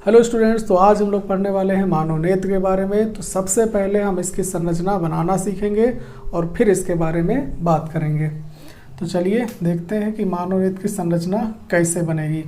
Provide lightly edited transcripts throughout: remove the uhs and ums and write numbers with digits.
Hello students, तो आज हम लोग पढ़ने वाले हैं मानव नेत्र के बारे में। तो सबसे पहले हम इसकी संरचना बनाना सीखेंगे और फिर इसके बारे में बात करेंगे। तो चलिए देखते हैं कि मानव नेत्र की संरचना कैसे बनेगी।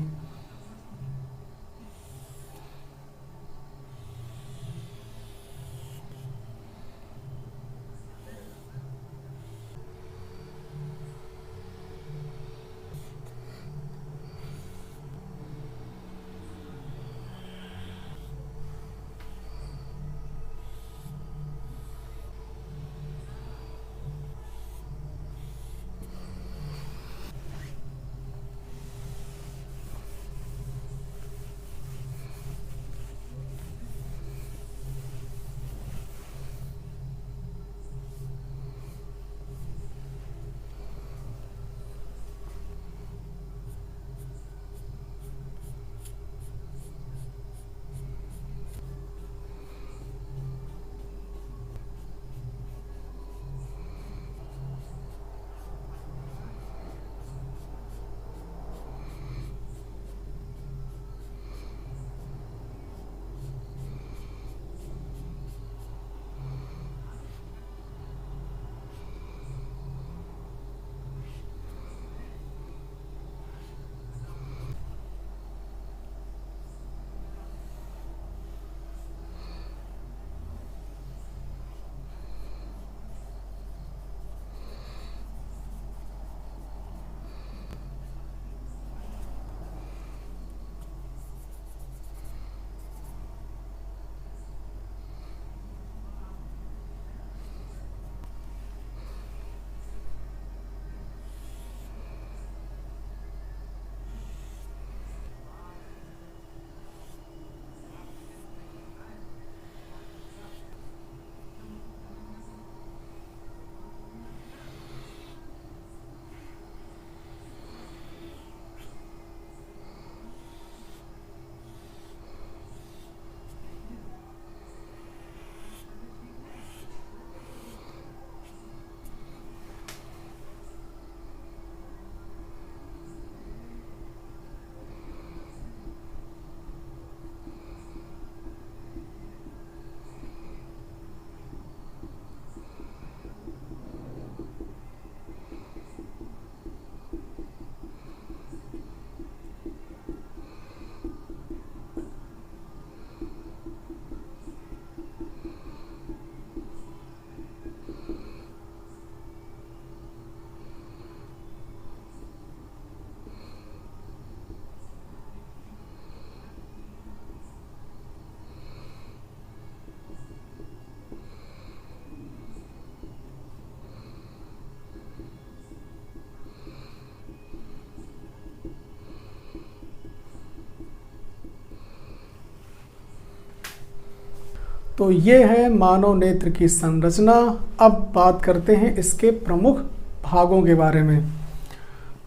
तो ये है मानव नेत्र की संरचना। अब बात करते हैं इसके प्रमुख भागों के बारे में।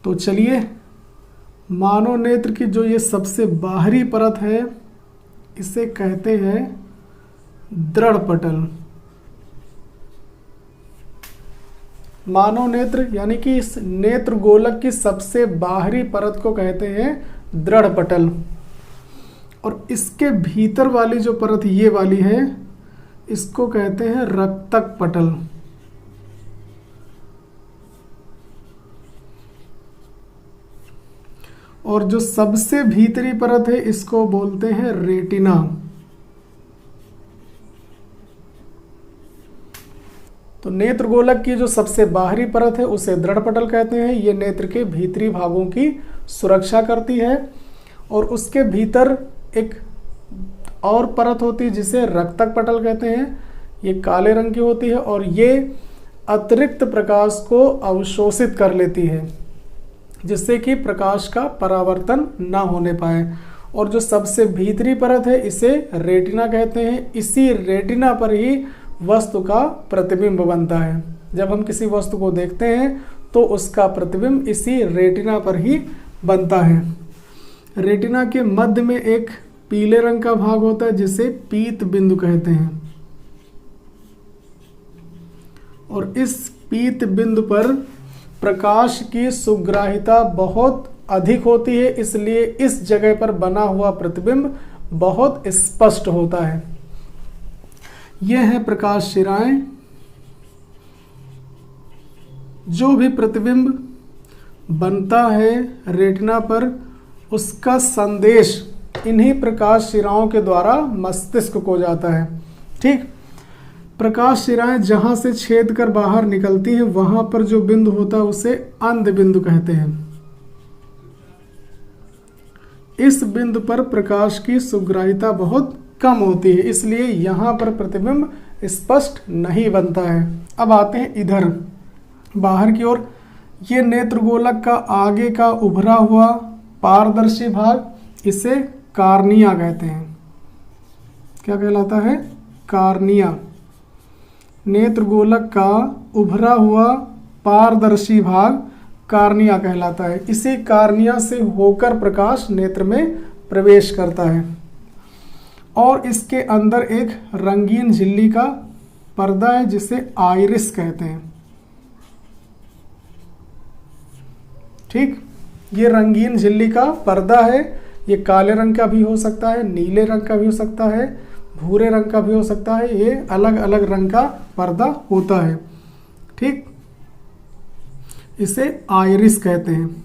तो चलिए, मानव नेत्र की जो ये सबसे बाहरी परत है इसे कहते हैं दृढ़ पटल। मानव नेत्र यानी कि इस नेत्र गोलक की सबसे बाहरी परत को कहते हैं दृढ़ पटल। और इसके भीतर वाली जो परत ये वाली है इसको कहते हैं रक्तक पटल। और जो सबसे भीतरी परत है इसको बोलते हैं रेटिना। तो नेत्र गोलक की जो सबसे बाहरी परत है उसे दृढ़ पटल कहते हैं। ये नेत्र के भीतरी भागों की सुरक्षा करती है। और उसके भीतर एक और परत होती है जिसे रक्तक पटल कहते हैं। ये काले रंग की होती है और ये अतिरिक्त प्रकाश को अवशोषित कर लेती है जिससे कि प्रकाश का परावर्तन ना होने पाए। और जो सबसे भीतरी परत है इसे रेटिना कहते हैं। इसी रेटिना पर ही वस्तु का प्रतिबिंब बनता है। जब हम किसी वस्तु को देखते हैं तो उसका प्रतिबिंब इसी रेटिना पर ही बनता है। रेटिना के मध्य में एक पीले रंग का भाग होता है जिसे पीत बिंदु कहते हैं। और इस पीत बिंदु पर प्रकाश की सुग्राहिता बहुत अधिक होती है, इसलिए इस जगह पर बना हुआ प्रतिबिंब बहुत स्पष्ट होता है। यह है प्रकाश शिराएं। जो भी प्रतिबिंब बनता है रेटिना पर, उसका संदेश इन्हीं प्रकाश शिराओं के द्वारा मस्तिष्क को जाता है। ठीक, प्रकाश शिराएं जहां से छेद कर बाहर निकलती हैं, वहां पर जो बिंदु होता है उसे अंध बिंदु कहते हैं। इस बिंदु पर प्रकाश की सुग्राहिता बहुत कम होती है, इसलिए यहां पर प्रतिबिंब स्पष्ट नहीं बनता है। अब आते हैं इधर बाहर की ओर। ये नेत्रगोलक का आगे का उभरा हुआ पारदर्शी भाग, इसे कार्निया कहते हैं। क्या कहलाता है? कार्निया। नेत्रगोलक का उभरा हुआ पारदर्शी भाग कार्निया कहलाता है। इसी कार्निया से होकर प्रकाश नेत्र में प्रवेश करता है और इसके अंदर एक रंगीन झिल्ली का पर्दा है जिसे आइरिस कहते हैं। ठीक, ये रंगीन झिल्ली का पर्दा है। ये काले रंग का भी हो सकता है, नीले रंग का भी हो सकता है, भूरे रंग का भी हो सकता है। ये अलग अलग रंग का पर्दा होता है। ठीक, इसे आइरिस कहते हैं।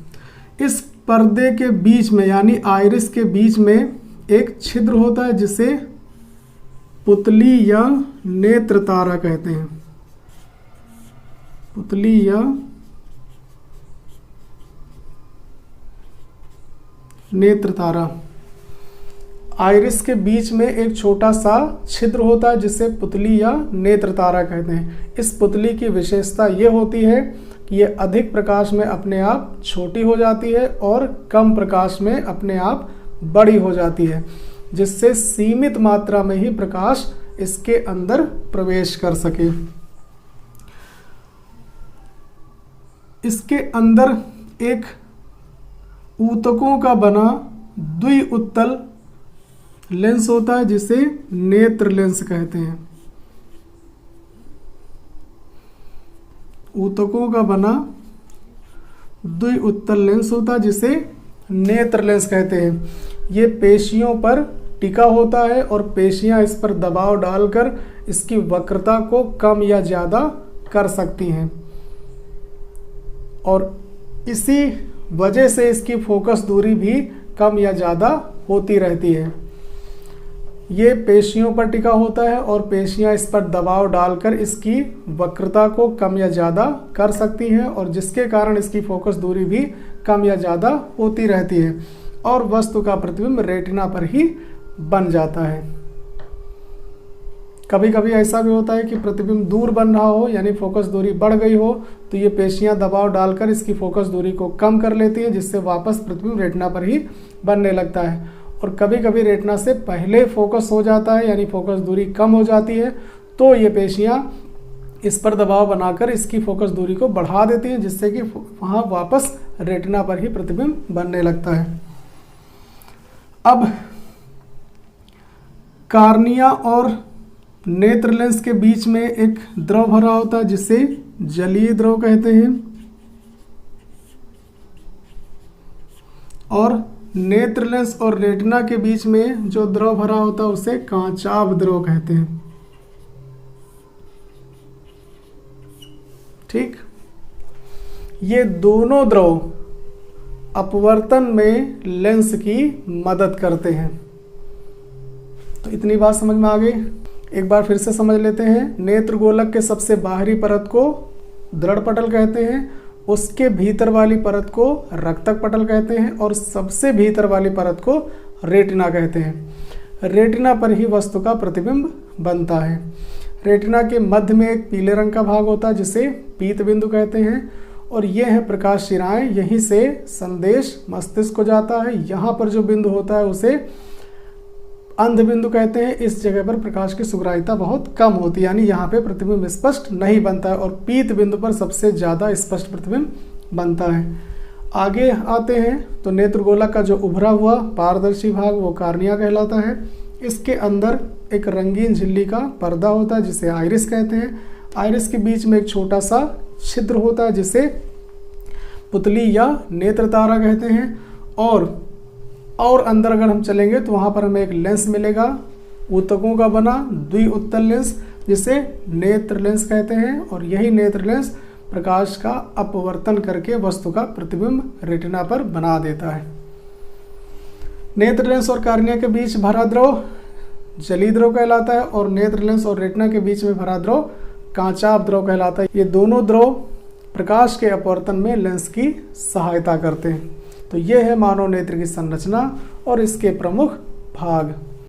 इस पर्दे के बीच में यानी आइरिस के बीच में एक छिद्र होता है जिसे पुतली या नेत्र तारा कहते हैं। पुतली या नेत्र तारा। आइरिस के बीच में एक छोटा सा छिद्र होता है जिसे पुतली या नेत्र तारा कहते हैं। इस पुतली की विशेषता ये होती है कि ये अधिक प्रकाश में अपने आप छोटी हो जाती है और कम प्रकाश में अपने आप बड़ी हो जाती है, जिससे सीमित मात्रा में ही प्रकाश इसके अंदर प्रवेश कर सके। इसके अंदर एक ऊतकों का बना द्विउत्तल लेंस होता है जिसे नेत्र लेंस कहते हैं। ऊतकों का बना द्विउत्तल लेंस होता है जिसे नेत्र लेंस कहते हैं। ये पेशियों पर टिका होता है और पेशियां इस पर दबाव डालकर इसकी वक्रता को कम या ज़्यादा कर सकती हैं और इसी वजह से इसकी फोकस दूरी भी कम या ज़्यादा होती रहती है। ये पेशियों पर टिका होता है और पेशियां इस पर दबाव डालकर इसकी वक्रता को कम या ज़्यादा कर सकती हैं और जिसके कारण इसकी फोकस दूरी भी कम या ज़्यादा होती रहती है और वस्तु का प्रतिबिंब रेटिना पर ही बन जाता है। कभी कभी ऐसा भी होता है कि प्रतिबिंब दूर बन रहा हो यानी फोकस दूरी बढ़ गई हो तो ये पेशियां दबाव डालकर इसकी फोकस दूरी को कम कर लेती हैं, जिससे वापस प्रतिबिंब रेटिना पर ही बनने लगता है। और कभी कभी रेटिना से पहले फोकस हो जाता है यानी फोकस दूरी कम हो जाती है तो ये पेशियां इस पर दबाव बनाकर इसकी फोकस दूरी को बढ़ा देती हैं, जिससे कि वहाँ वापस रेटिना पर ही प्रतिबिंब बनने लगता है। अब कार्निया और नेत्र लेंस के बीच में एक द्रव भरा होता है जिसे जलीय द्रव कहते हैं और नेत्र लेंस और रेटिना के बीच में जो द्रव भरा होता है उसे कांचाभ द्रव कहते हैं। ठीक, ये दोनों द्रव अपवर्तन में लेंस की मदद करते हैं। तो इतनी बात समझ में आ गई। एक बार फिर से समझ लेते हैं। नेत्रगोलक के सबसे बाहरी परत को दृढ़ पटल कहते हैं, उसके भीतर वाली परत को रक्तक पटल कहते हैं और सबसे भीतर वाली परत को रेटिना कहते हैं। रेटिना पर ही वस्तु का प्रतिबिंब बनता है। रेटिना के मध्य में एक पीले रंग का भाग होता है जिसे पीत बिंदु कहते हैं और ये है प्रकाश शिराएं। यहीं से संदेश मस्तिष्क को जाता है। यहाँ पर जो बिंदु होता है उसे अंध बिंदु कहते हैं। इस जगह पर प्रकाश की सुग्राहिता बहुत कम होती है यानी यहाँ पे प्रतिबिंब स्पष्ट नहीं बनता है और पीत बिंदु पर सबसे ज़्यादा स्पष्ट प्रतिबिंब बनता है। आगे आते हैं तो नेत्रगोलक का जो उभरा हुआ पारदर्शी भाग वो कार्निया कहलाता है। इसके अंदर एक रंगीन झिल्ली का पर्दा होता है जिसे आइरिस कहते हैं। आइरिस के बीच में एक छोटा सा छिद्र होता है जिसे पुतली या नेत्र तारा कहते हैं और और अंदर अगर हम चलेंगे तो वहाँ पर हमें एक लेंस मिलेगा, ऊतकों का बना द्विउत्तल लेंस, जिसे नेत्र लेंस कहते हैं। और यही नेत्र लेंस प्रकाश का अपवर्तन करके वस्तु का प्रतिबिंब रेटिना पर बना देता है। नेत्र लेंस और कार्निया के बीच भरा द्रव जलीय द्रव कहलाता है, और नेत्र लेंस और रेटिना के बीच में भरा द्रव कांचाभ द्रव कहलाता है। ये दोनों द्रव प्रकाश के अपवर्तन में लेंस की सहायता करते हैं। तो ये है मानव नेत्र की संरचना और इसके प्रमुख भाग।